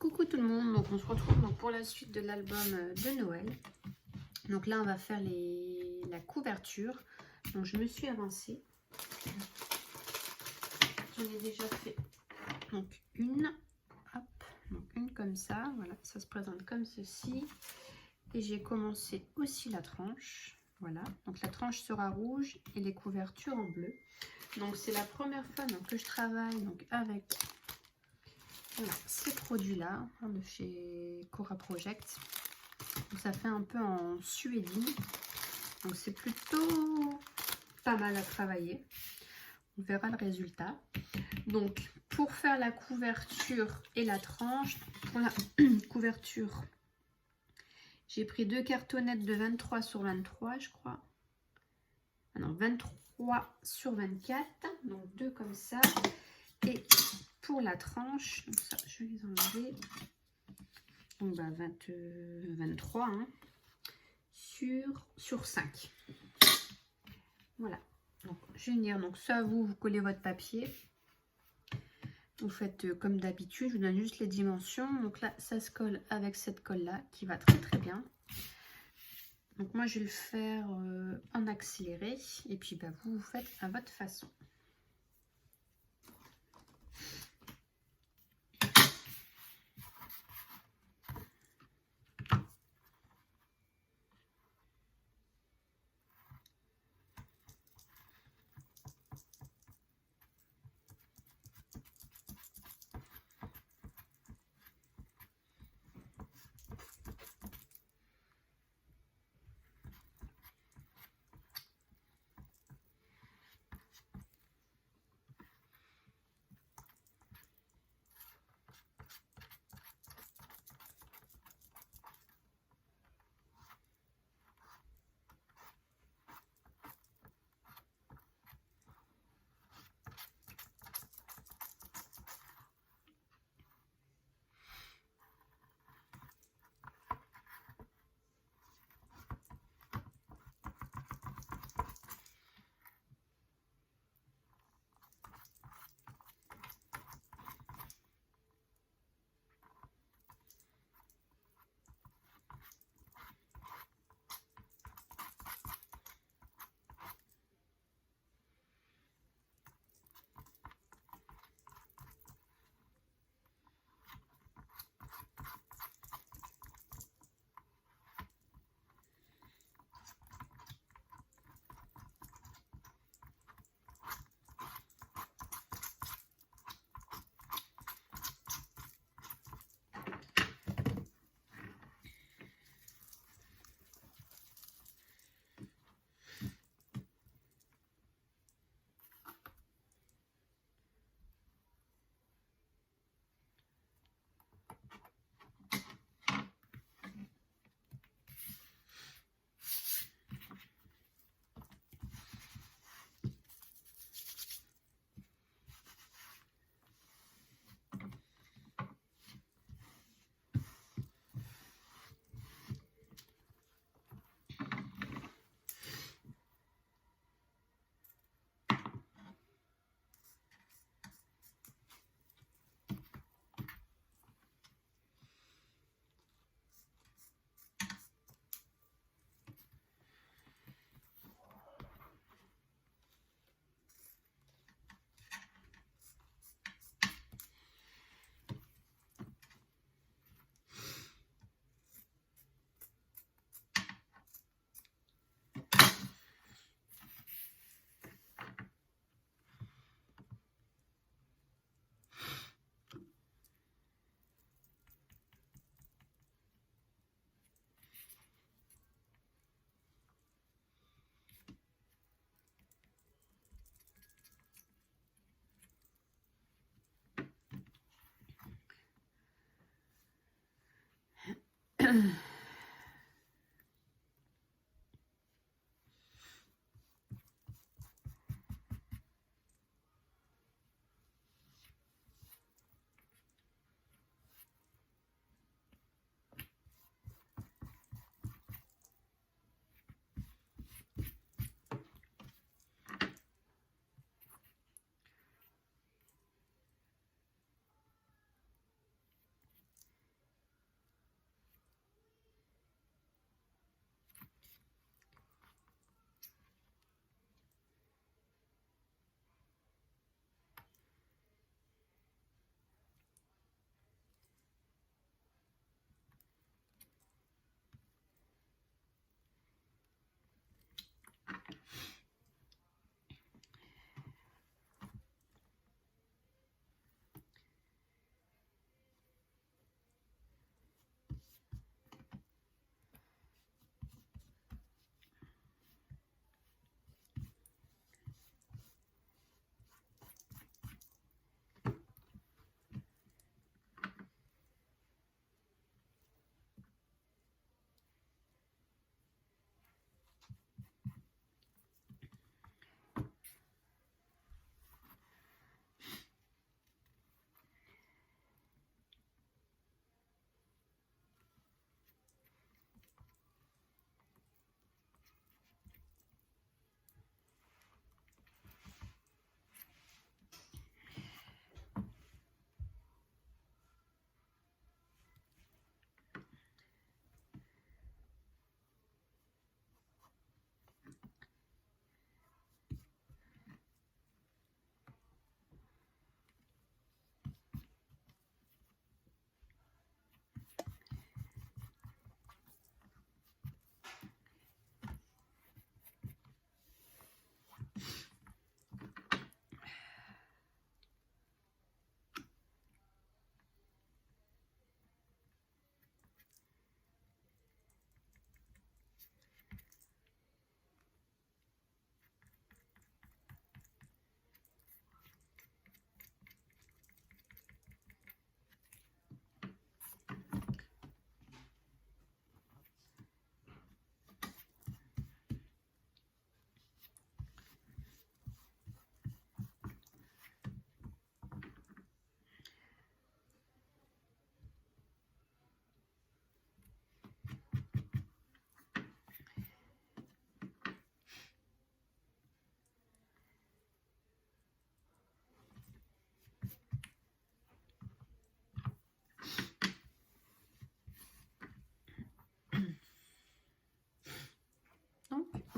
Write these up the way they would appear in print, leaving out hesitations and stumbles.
Coucou tout le monde, donc on se retrouve donc pour la suite de l'album de Noël. Donc là on va faire la couverture. Donc je me suis avancée. J'en ai déjà fait donc une, hop, donc une comme ça, voilà, ça se présente comme ceci. Et j'ai commencé aussi la tranche, voilà. Donc la tranche sera rouge et les couvertures en bleu. Donc c'est la première fois donc, que je travaille donc avec voilà, ces produits-là de chez Cora Project. Donc, ça fait un peu en suédine. Donc c'est plutôt pas mal à travailler. On verra le résultat. Donc pour faire la couverture et la tranche, pour la couverture, j'ai pris deux cartonnettes de 23 sur 23, je crois. Ah non, 23 sur 24. Donc deux comme ça. Et pour la tranche, donc ça, je vais les enlever. Donc bah 23 hein, sur 5. Voilà. Donc je vais venir, donc ça vous collez votre papier. Vous faites comme d'habitude, je vous donne juste les dimensions. Donc là, ça se colle avec cette colle-là qui va très très bien. Donc moi, je vais le faire en accéléré. Et puis bah, vous faites à votre façon.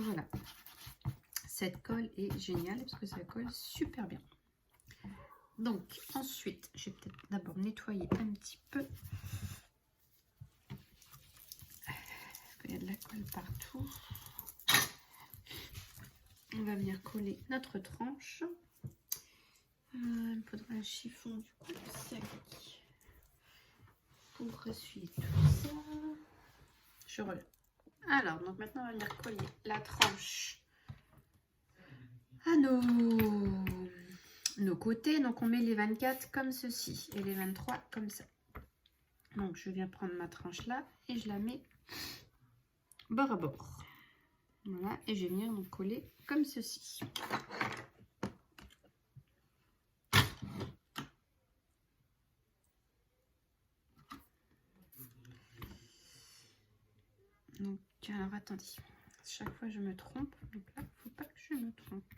Voilà. Cette colle est géniale parce que ça colle super bien. Donc ensuite, je vais peut-être d'abord nettoyer un petit peu. Parce qu'il y a de la colle partout. On va venir coller notre tranche. Il me faudra un chiffon du coup de sac pour essuyer tout ça. Je reviens. Alors, donc maintenant on va venir coller la tranche à nos côtés. Donc on met les 24 comme ceci et les 23 comme ça. Donc je viens prendre ma tranche là et je la mets bord à bord. Voilà, et je vais venir donc coller comme ceci. Donc alors attendez, chaque fois je me trompe, donc là il ne faut pas que je me trompe.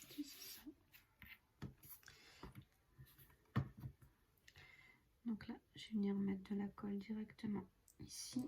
C'est ça. Donc là je vais venir mettre de la colle directement ici.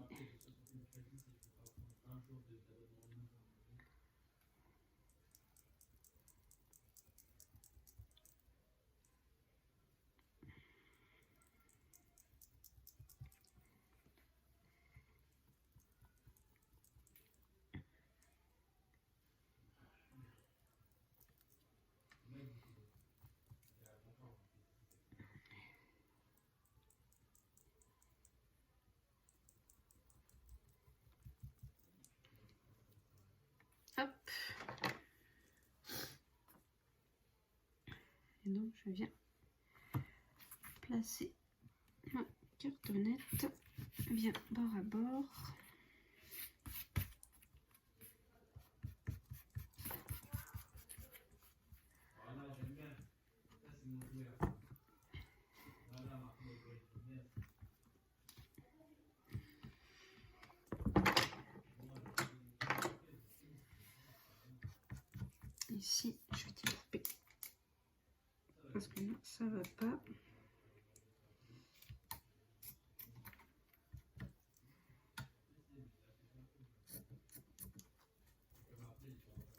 Hop. Et donc je viens placer ma cartonnette bien bord à bord. Ici, je vais découper parce que là, ça va pas.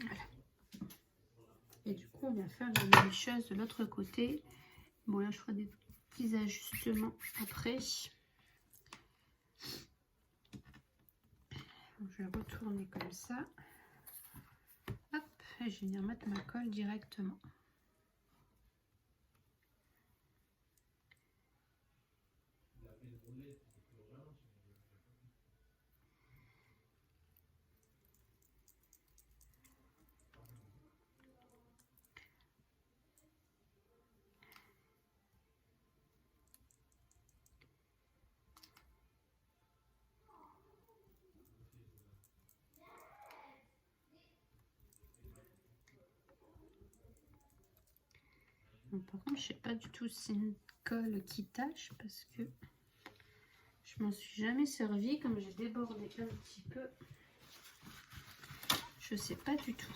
Voilà. Et du coup, on vient faire la même chose de l'autre côté. Bon, là, je ferai des petits ajustements après. Donc, je vais retourner comme ça. Hop, et je vais venir mettre ma colle directement. Donc, par contre, je sais pas du tout si c'est une colle qui tâche parce que je m'en suis jamais servi. Comme j'ai débordé un petit peu, je sais pas du tout.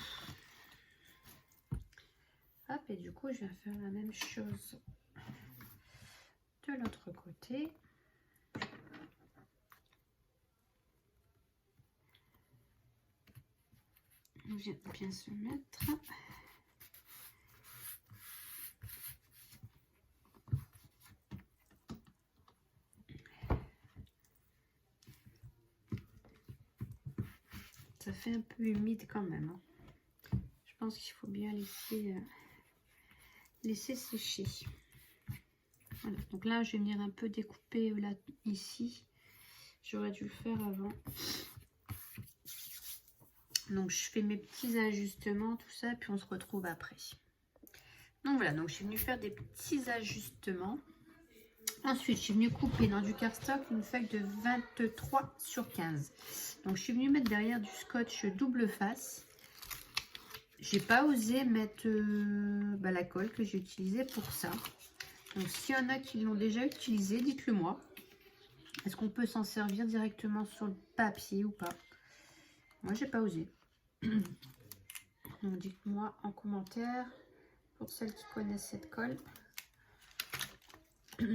Hop, et du coup, je vais faire la même chose de l'autre côté. On vient bien se mettre. Ça fait un peu humide quand même. Je pense qu'il faut bien laisser sécher. Voilà. Donc là, je vais venir un peu découper là, ici. J'aurais dû le faire avant. Donc je fais mes petits ajustements, tout ça, puis on se retrouve après. Donc voilà, donc je suis venue faire des petits ajustements. Ensuite, je suis venue couper dans du cardstock une feuille de 23 sur 15. Donc je suis venue mettre derrière du scotch double face. J'ai pas osé mettre la colle que j'ai utilisée pour ça. Donc s'il y en a qui l'ont déjà utilisé, dites-le moi. Est-ce qu'on peut s'en servir directement sur le papier ou pas? Moi, j'ai pas osé. Donc dites-moi en commentaire pour celles qui connaissent cette colle.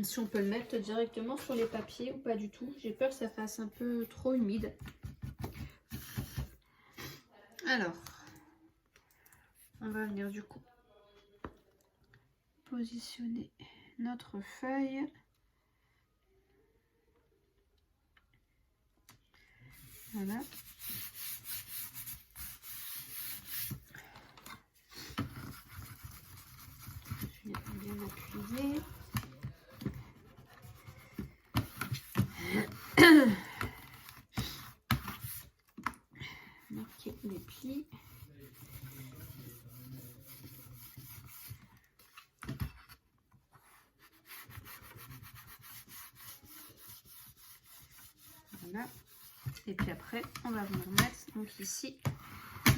si on peut le mettre directement sur les papiers ou pas du tout. J'ai peur que ça fasse un peu trop humide. Alors, on va venir du coup positionner notre feuille. Voilà. Je vais bien appuyer. Marquer les plis. Voilà. Et puis après, on va venir mettre donc ici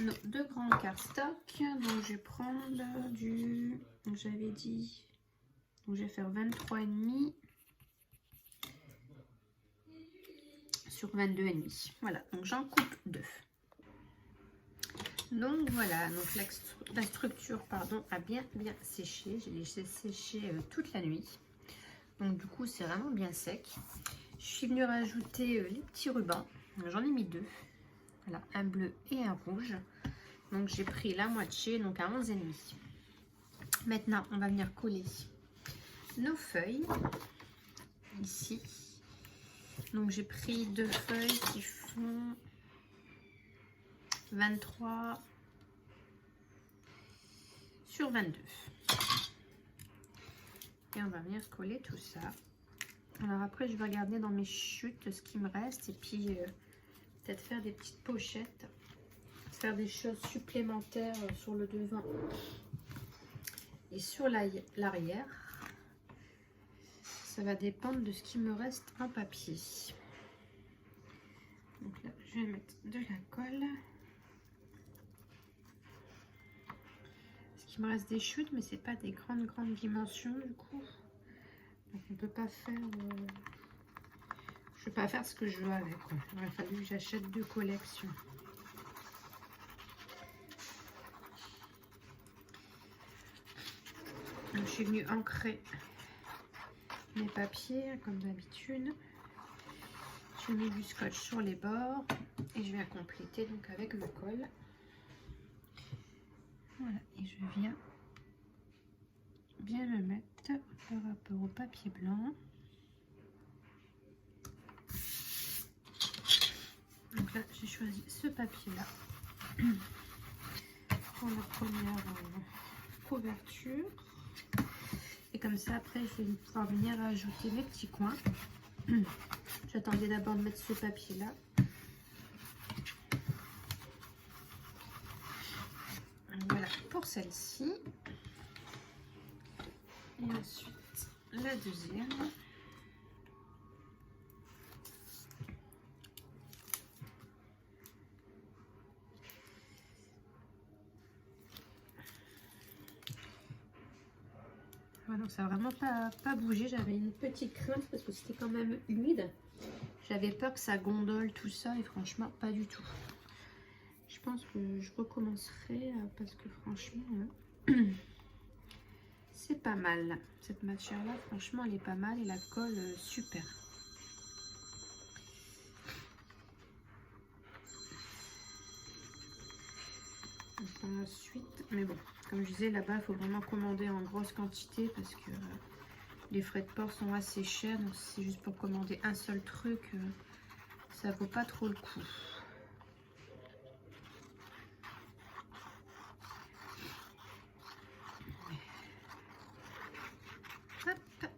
nos deux grands cardstocks. Donc je vais prendre du, j'avais dit, donc je vais faire 23,5 sur 22,5. Voilà, donc j'en coupe 2. Donc voilà, donc la structure pardon, a bien séché. J'ai laissé sécher toute la nuit. Donc du coup c'est vraiment bien sec. Je suis venue rajouter les petits rubans. J'en ai mis 2. Voilà, un bleu et un rouge. Donc j'ai pris la moitié, donc à 11,5. Maintenant on va venir coller nos feuilles ici. Donc j'ai pris 2 feuilles qui font 23 sur 22. Et on va venir coller tout ça. Alors après je vais regarder dans mes chutes ce qui me reste et puis peut-être faire des petites pochettes, faire des choses supplémentaires sur le devant et sur l'arrière. Ça va dépendre de ce qui me reste en papier. Donc là je vais mettre de la colle. Il me reste des chutes, mais c'est pas des grandes dimensions du coup. Donc on peut pas faire. Je vais pas faire ce que je veux avec. Quoi. Il aurait fallu que j'achète 2 collections. Donc, je suis venue ancrer mes papiers comme d'habitude. J'ai mis du scotch sur les bords et je viens compléter donc avec ma colle. Voilà, et je viens bien le mettre par rapport au papier blanc. Donc là, j'ai choisi ce papier-là pour la première couverture. Et comme ça, après, je vais pouvoir venir ajouter mes petits coins. J'attendais d'abord de mettre ce papier-là. Voilà pour celle-ci. Et ensuite, la deuxième. Voilà, donc ça n'a vraiment pas bougé. J'avais une petite crainte parce que c'était quand même humide. J'avais peur que ça gondole tout ça et franchement, pas du tout. Je pense que je recommencerai parce que franchement, c'est pas mal. Cette matière-là, franchement, elle est pas mal et la colle, super. Ensuite, mais bon, comme je disais, là-bas, il faut vraiment commander en grosse quantité parce que les frais de port sont assez chers. Donc, si c'est juste pour commander un seul truc, ça vaut pas trop le coup. Hop,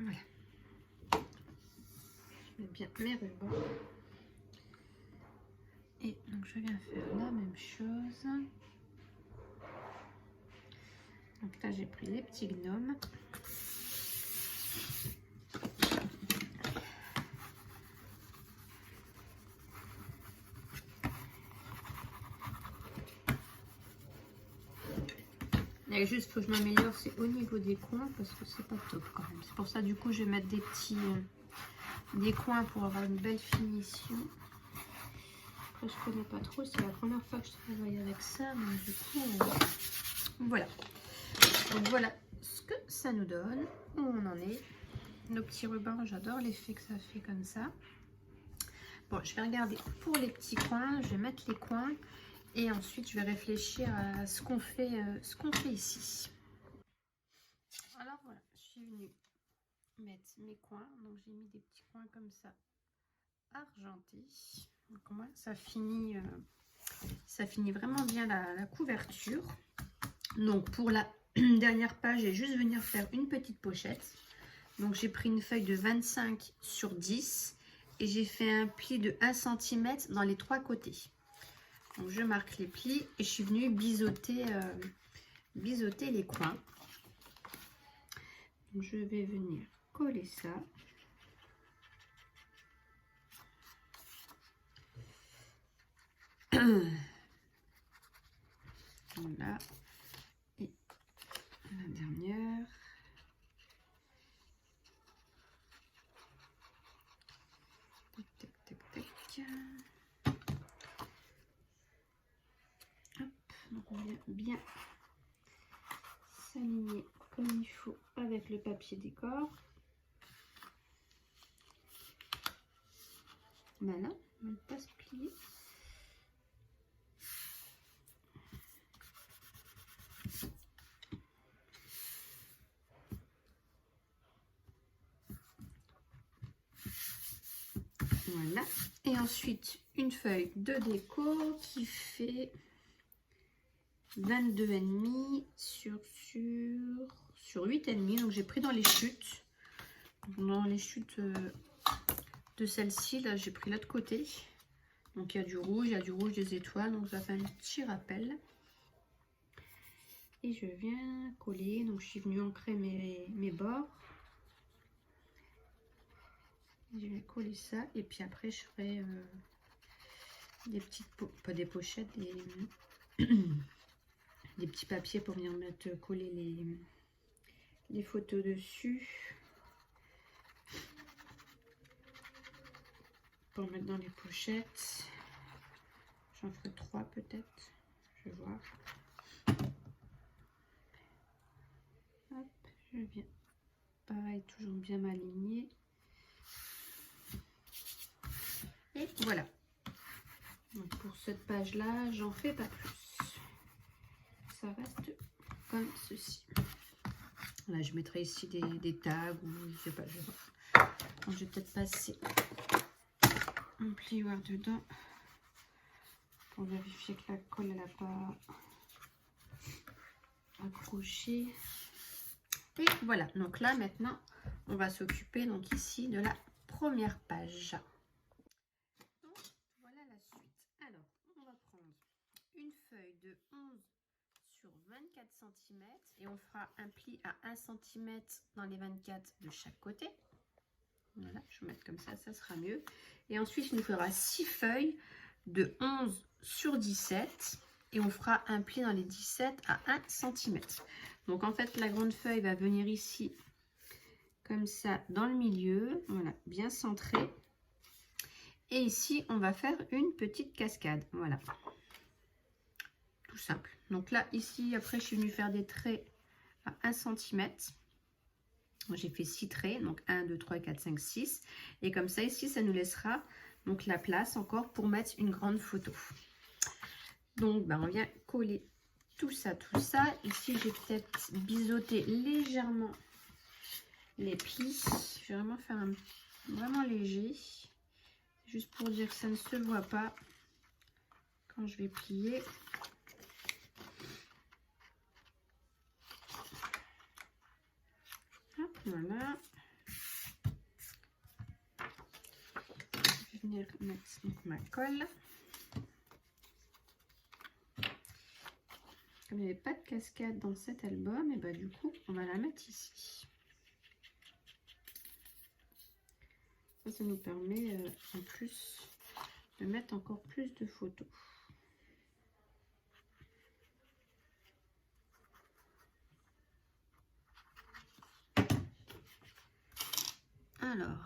voilà. Je mets bien mes rubans. Et donc, je viens faire la même chose. Donc là, j'ai pris les petits gnomes. Et juste, faut que je m'améliore, c'est au niveau des coins parce que c'est pas top quand même. C'est pour ça, du coup, je vais mettre des petits des coins pour avoir une belle finition. Après, je connais pas trop, c'est la première fois que je travaille avec ça, mais du coup, voilà. Donc voilà ce que ça nous donne, où on en est. nos petits rubans, j'adore l'effet que ça fait comme ça. Bon, je vais regarder pour les petits coins, je vais mettre les coins et ensuite je vais réfléchir à ce qu'on fait ici. Alors voilà, je suis venue mettre mes coins, donc j'ai mis des petits coins comme ça argentés. Donc moi, ça finit vraiment bien la couverture. Donc pour la dernière page, je vais juste venir faire une petite pochette. Donc j'ai pris une feuille de 25 sur 10 et j'ai fait un pli de 1 cm dans les 3 côtés. Donc je marque les plis et je suis venue biseauter les coins. Donc je vais venir coller ça. Voilà. Et la dernière. Tac, tac, tac, tac. Hop, donc on vient bien s'aligner comme il faut avec le papier décor. Voilà, on ne pas se plier. Voilà, et ensuite une feuille de déco qui fait 22,5 sur 8,5. Donc j'ai pris dans les chutes. Dans les chutes de celle-ci, là j'ai pris l'autre côté. Donc il y a du rouge, des étoiles. Donc ça fait un petit rappel. Et je viens coller. Donc je suis venue ancrer mes bords. Je vais coller ça. Et puis après je ferai des petites, pas des pochettes, des petits papiers pour venir mettre coller les photos dessus. Pour mettre dans les pochettes. J'en ferai 3 peut-être. Je vais voir. Hop, je viens. Pareil, toujours bien m'aligner. Et voilà. Donc pour cette page-là, j'en fais pas plus. Ça reste comme ceci. Là, je mettrai ici des tags ou je sais pas, je vais voir. Donc, je vais peut-être passer un plioir dedans pour vérifier que la colle n'a pas accroché. Et voilà, donc là maintenant on va s'occuper donc ici de la première page. Donc, voilà la suite. Alors on va prendre une feuille de 11 sur 24 cm et on fera un pli à 1 cm dans les 24 de chaque côté. Voilà, je vais mettre comme ça, ça sera mieux. Et ensuite, il nous faudra 6 feuilles de 11 sur 17 et on fera un pli dans les 17 à 1 cm. Donc en fait, la grande feuille va venir ici, comme ça, dans le milieu. Voilà, bien centré. Et ici, on va faire une petite cascade. Voilà. Tout simple. Donc là, ici, après, je suis venue faire des traits à 1 cm. J'ai fait 6 traits, donc 1, 2, 3, 4, 5, 6. Et comme ça, ici, ça nous laissera donc la place encore pour mettre une grande photo. Donc, ben, on vient coller tout ça, tout ça. Ici, j'ai peut-être biseauté légèrement les plis. Je vais vraiment faire un vraiment léger. Juste pour dire que ça ne se voit pas quand je vais plier. Hop, voilà. Je vais venir mettre donc ma colle. Comme il n'y avait pas de cascade dans cet album, et bah du coup, on va la mettre ici. Ça nous permet en plus de mettre encore plus de photos. Alors,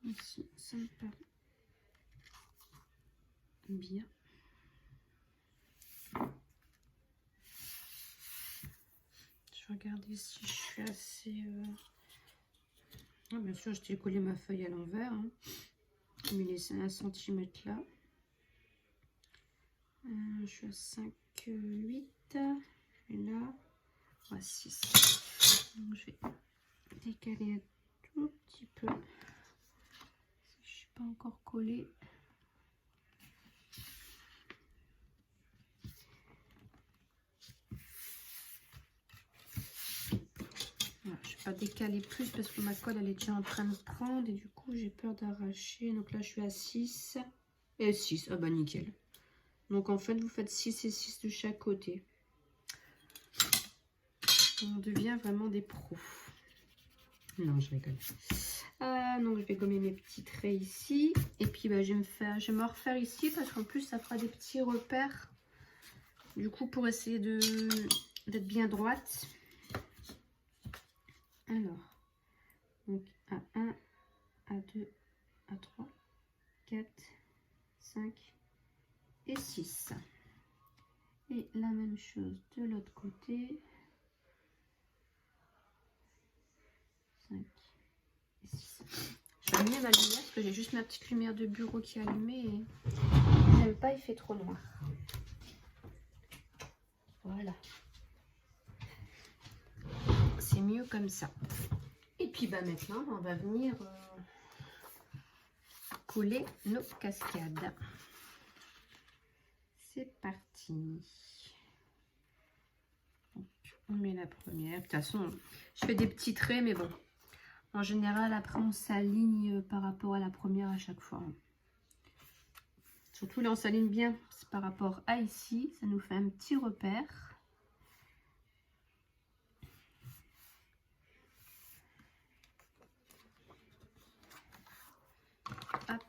ici, ça me paraît bien. regarder si je suis assez... Ah, bien sûr, je t'ai collé ma feuille à l'envers. Hein. Je vais laisser 1 cm là. Je suis à 5, 8. Et là, à 6. Donc, je vais décaler un tout petit peu. Je ne suis pas encore collée. Voilà, je ne vais pas décaler plus parce que ma colle elle est déjà en train de prendre et du coup j'ai peur d'arracher. Donc là je suis à 6 et 6. Ah bah nickel. Donc en fait vous faites 6 et 6 de chaque côté. On devient vraiment des pros. Non, je rigole. Donc je vais gommer mes petits traits ici. Et puis bah, je vais me refaire ici parce qu'en plus ça fera des petits repères. Du coup pour essayer d'être bien droite. Alors, donc A1, A2, A3, 4, 5 et 6. Et la même chose de l'autre côté. 5 et 6. Je vais allumer ma lumière parce que j'ai juste ma petite lumière de bureau qui est allumée et j'aime pas, il fait trop noir. Voilà. C'est mieux comme ça. Et puis bah maintenant on va venir coller nos cascades. C'est parti. Donc, on met la première. De toute façon, je fais des petits traits, mais bon. En général, après, on s'aligne par rapport à la première à chaque fois. Surtout là, on s'aligne bien par rapport à ici. Ça nous fait un petit repère. Hop.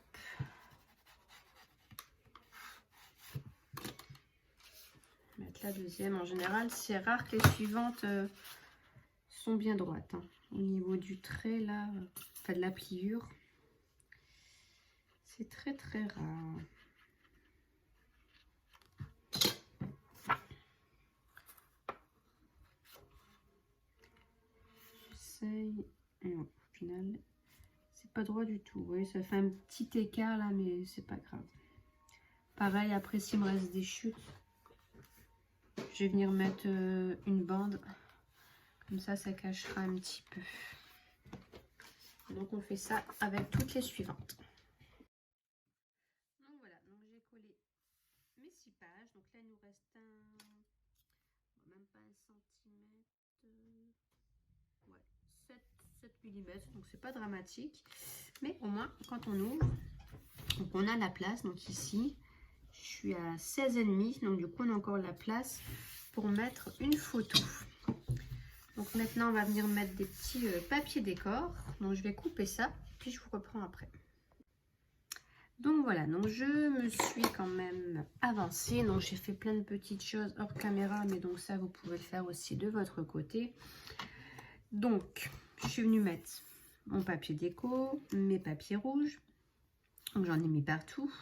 Mettre la deuxième. En général, c'est rare que les suivantes sont bien droites. Hein. Au niveau du trait, là, enfin de la pliure. C'est très très rare. J'essaye. Et non, au final, c'est pas droit du tout. Vous voyez, ça fait un petit écart là, mais c'est pas grave. Pareil, après, s'il me reste des chutes, je vais venir mettre une bande. Comme ça cachera un petit peu. Donc, on fait ça avec toutes les suivantes. Donc, voilà. Donc, j'ai collé mes 6 pages. Donc, là, il nous reste même pas 1 cm. Ouais, 7 mm. Donc, c'est pas dramatique. Mais au moins, quand on ouvre, donc on a la place. Donc, ici, je suis à 16,5. Donc, du coup, on a encore la place pour mettre une photo. Donc maintenant on va venir mettre des petits papiers décor. Donc je vais couper ça, puis je vous reprends après. Donc voilà, donc je me suis quand même avancée. Donc j'ai fait plein de petites choses hors caméra, mais donc ça vous pouvez le faire aussi de votre côté. Donc je suis venue mettre mon papier déco, mes papiers rouges. Donc j'en ai mis partout.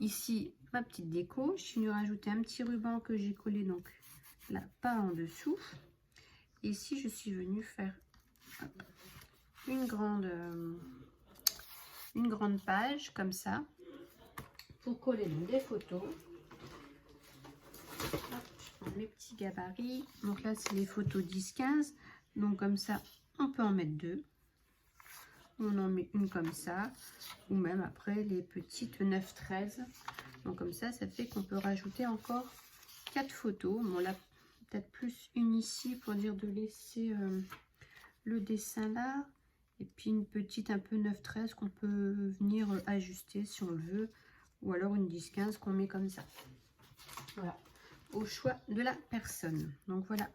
Ici ma petite déco. Je suis venue rajouter un petit ruban que j'ai collé donc là pas en dessous. Ici, je suis venue faire une grande page comme ça pour coller donc des photos. Hop, je prends mes petits gabarits. Donc là, c'est les photos 10-15. Donc comme ça, on peut en mettre 2. On en met une comme ça. Ou même après les petites 9-13. Donc comme ça fait qu'on peut rajouter encore 4 photos. Bon là, peut-être plus une ici pour dire de laisser le dessin là. Et puis une petite un peu 9-13 qu'on peut venir ajuster si on le veut. Ou alors une 10-15 qu'on met comme ça. Voilà. Au choix de la personne. Donc voilà.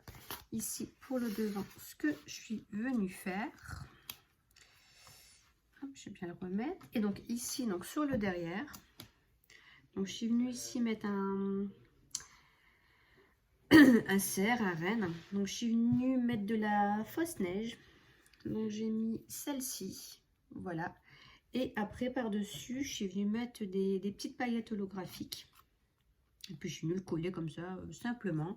Ici pour le devant ce que je suis venue faire. Hop, je vais bien le remettre. Et donc ici donc sur le derrière. Donc je suis venue ici mettre un cerf à Rennes. Donc je suis venue mettre de la fausse neige. Donc j'ai mis celle-ci, voilà. Et après par dessus, je suis venue mettre des petites paillettes holographiques. Et puis je suis venue le coller comme ça, simplement.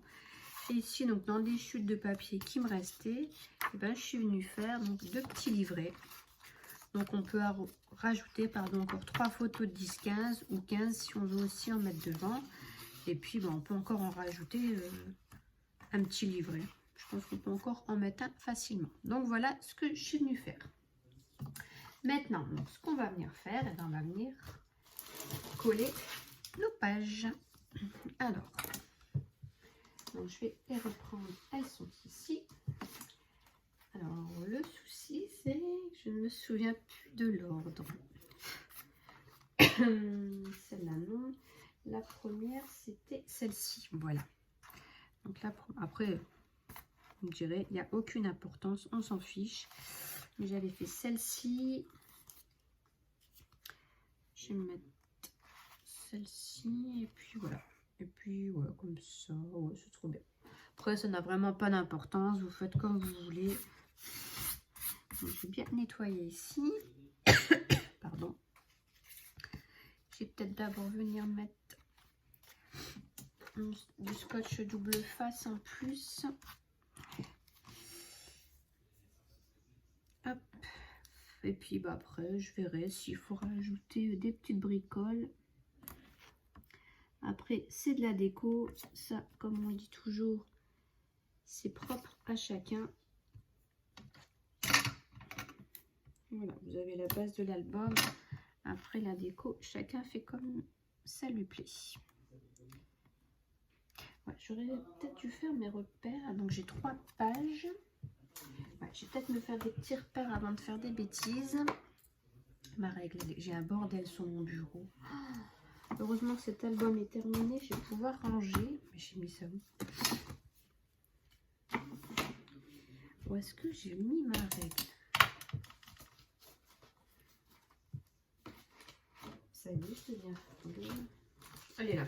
Et ici, donc dans les chutes de papier qui me restaient, eh ben, je suis venue faire donc 2 petits livrets. Donc on peut rajouter pardon, encore 3 photos de 10, 15 ou 15 si on veut aussi en mettre devant. Et puis on peut encore en rajouter un petit livret. Je pense qu'on peut encore en mettre un facilement. Donc voilà ce que je suis venue faire. Maintenant, donc, ce qu'on va venir faire, et ben, on va venir coller nos pages. Alors, donc je vais les reprendre. Elles sont ici. Alors, le souci, c'est que je ne me souviens plus de l'ordre. Celle-là, non. La première, c'était celle-ci. Voilà. Donc là, après, vous direz, il n'y a aucune importance, on s'en fiche. J'avais fait celle-ci. Je vais mettre celle-ci. Et puis voilà. Et puis, voilà, comme ça. Ouais, c'est trop bien. Après, ça n'a vraiment pas d'importance. Vous faites comme vous voulez. Je vais bien nettoyer ici. Pardon. Je vais peut-être d'abord venir mettre du scotch double face en plus. Hop. Et puis après, je verrai s'il faut rajouter des petites bricoles. Après, c'est de la déco. Ça, comme on dit toujours, c'est propre à chacun. Voilà, vous avez la base de l'album. Après la déco, chacun fait comme ça lui plaît. Ouais, j'aurais peut-être dû faire mes repères. Donc j'ai 3 pages. Ouais, je vais peut-être me faire des petits repères avant de faire des bêtises. Ma règle, j'ai un bordel sur mon bureau. Heureusement que cet album est terminé, je vais pouvoir ranger. Mais j'ai mis ça où? Où est-ce que j'ai mis ma règle? Ça y est, je viens. Elle est là.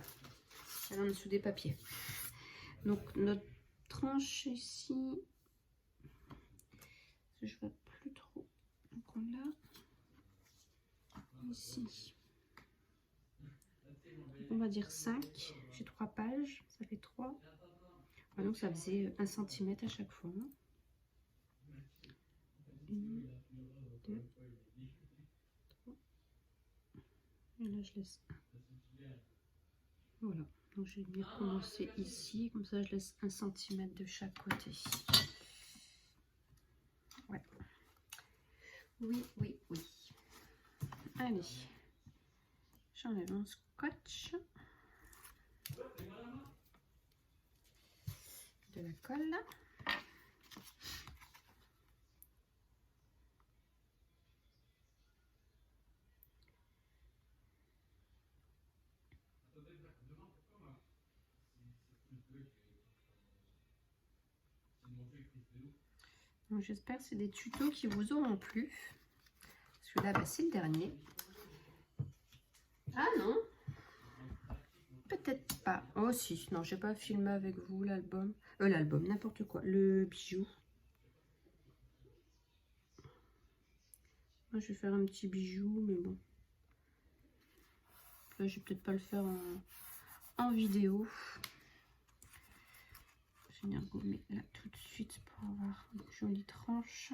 Elle est en dessous des papiers. Donc notre tranche ici, je vois plus trop. Donc on l'a ici. On va dire 5. J'ai 3 pages, ça fait 3. Ah, donc ça faisait 1 cm à chaque fois. 1, 2, 3. Et là je laisse 1. Voilà. Donc je vais venir commencer ici, comme ça je laisse 1 cm de chaque côté. Ouais. Oui, oui, oui. Allez. J'enlève mon scotch. De la colle. Donc j'espère que c'est des tutos qui vous auront plu. Parce que là, bah, c'est le dernier. Ah non, peut-être pas. Oh si, non, j'ai pas filmé avec vous l'album. L'album, n'importe quoi. Le bijou. Moi, je vais faire un petit bijou, mais bon. Là, je vais peut-être pas le faire en vidéo. Je vais venir gommer là tout de suite pour avoir une jolie tranche.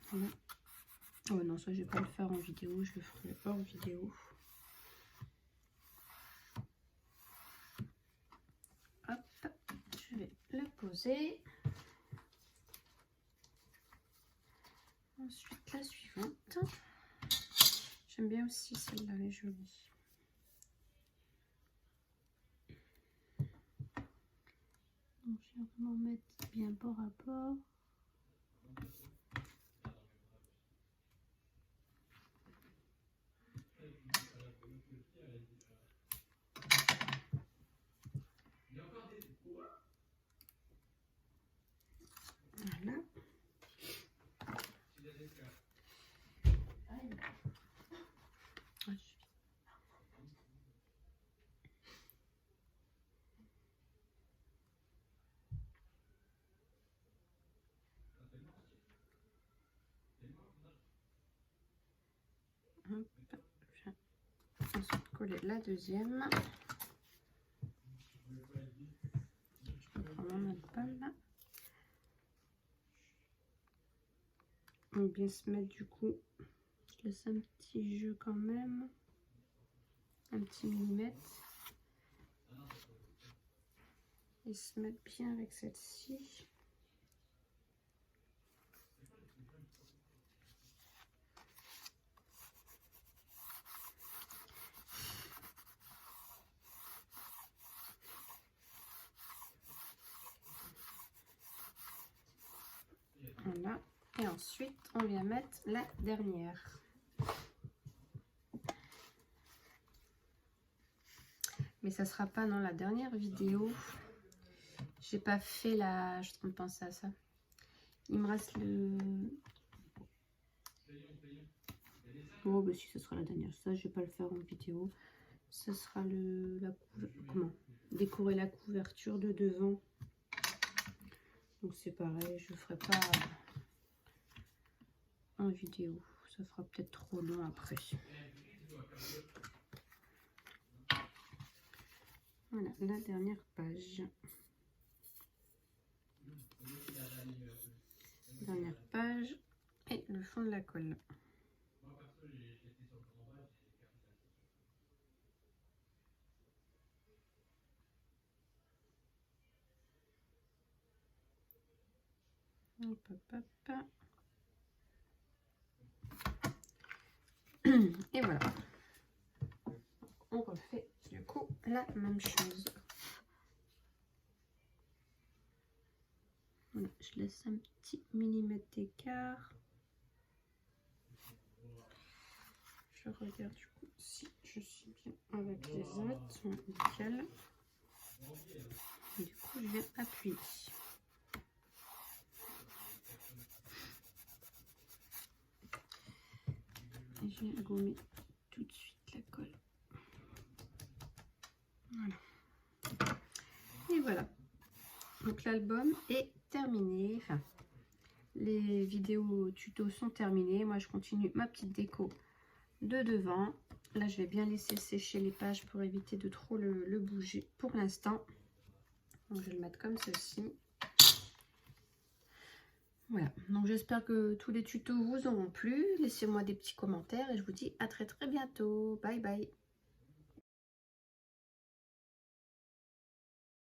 Voilà. Oh non, ça je vais pas le faire en vidéo, je le ferai hors vidéo. Hop, je vais la poser. Ensuite la suivante. J'aime bien aussi celle-là, elle est jolie. Donc je vais vraiment mettre bien bord à bord. Voilà. Hop, coller la deuxième. Je vais prendre mon autre balle là. On va bien se mettre du coup. Je laisse un petit jeu quand même. Un petit millimètre. Et se mettre bien avec celle-ci. Voilà. Et ensuite, on vient mettre la dernière. Mais ça sera pas dans la dernière vidéo. J'ai pas fait la... Je suis en train de penser à ça. Il me reste le... Oh, bah si, ce sera la dernière. Ça, je vais pas le faire en vidéo. Ce sera comment décorer la couverture de devant. Donc c'est pareil, je ferai pas en vidéo. Ça fera peut-être trop long après. Voilà, la dernière page. Dernière page et le fond de la colle. Hop, hop, hop. Et voilà. On refait du coup la même chose. Voilà, je laisse un petit millimètre d'écart. Je regarde du coup si je suis bien avec les autres. Nickel. Et du coup, je viens appuyer. Et je viens gommer tout de suite la colle. Voilà. Et voilà. Donc l'album est terminé. Enfin, les vidéos tutos sont terminées. Moi, je continue ma petite déco de devant. Là, je vais bien laisser sécher les pages pour éviter de trop le bouger pour l'instant. Donc, je vais le mettre comme ceci. Voilà. Donc, j'espère que tous les tutos vous auront plu. Laissez-moi des petits commentaires et je vous dis à très bientôt. Bye bye.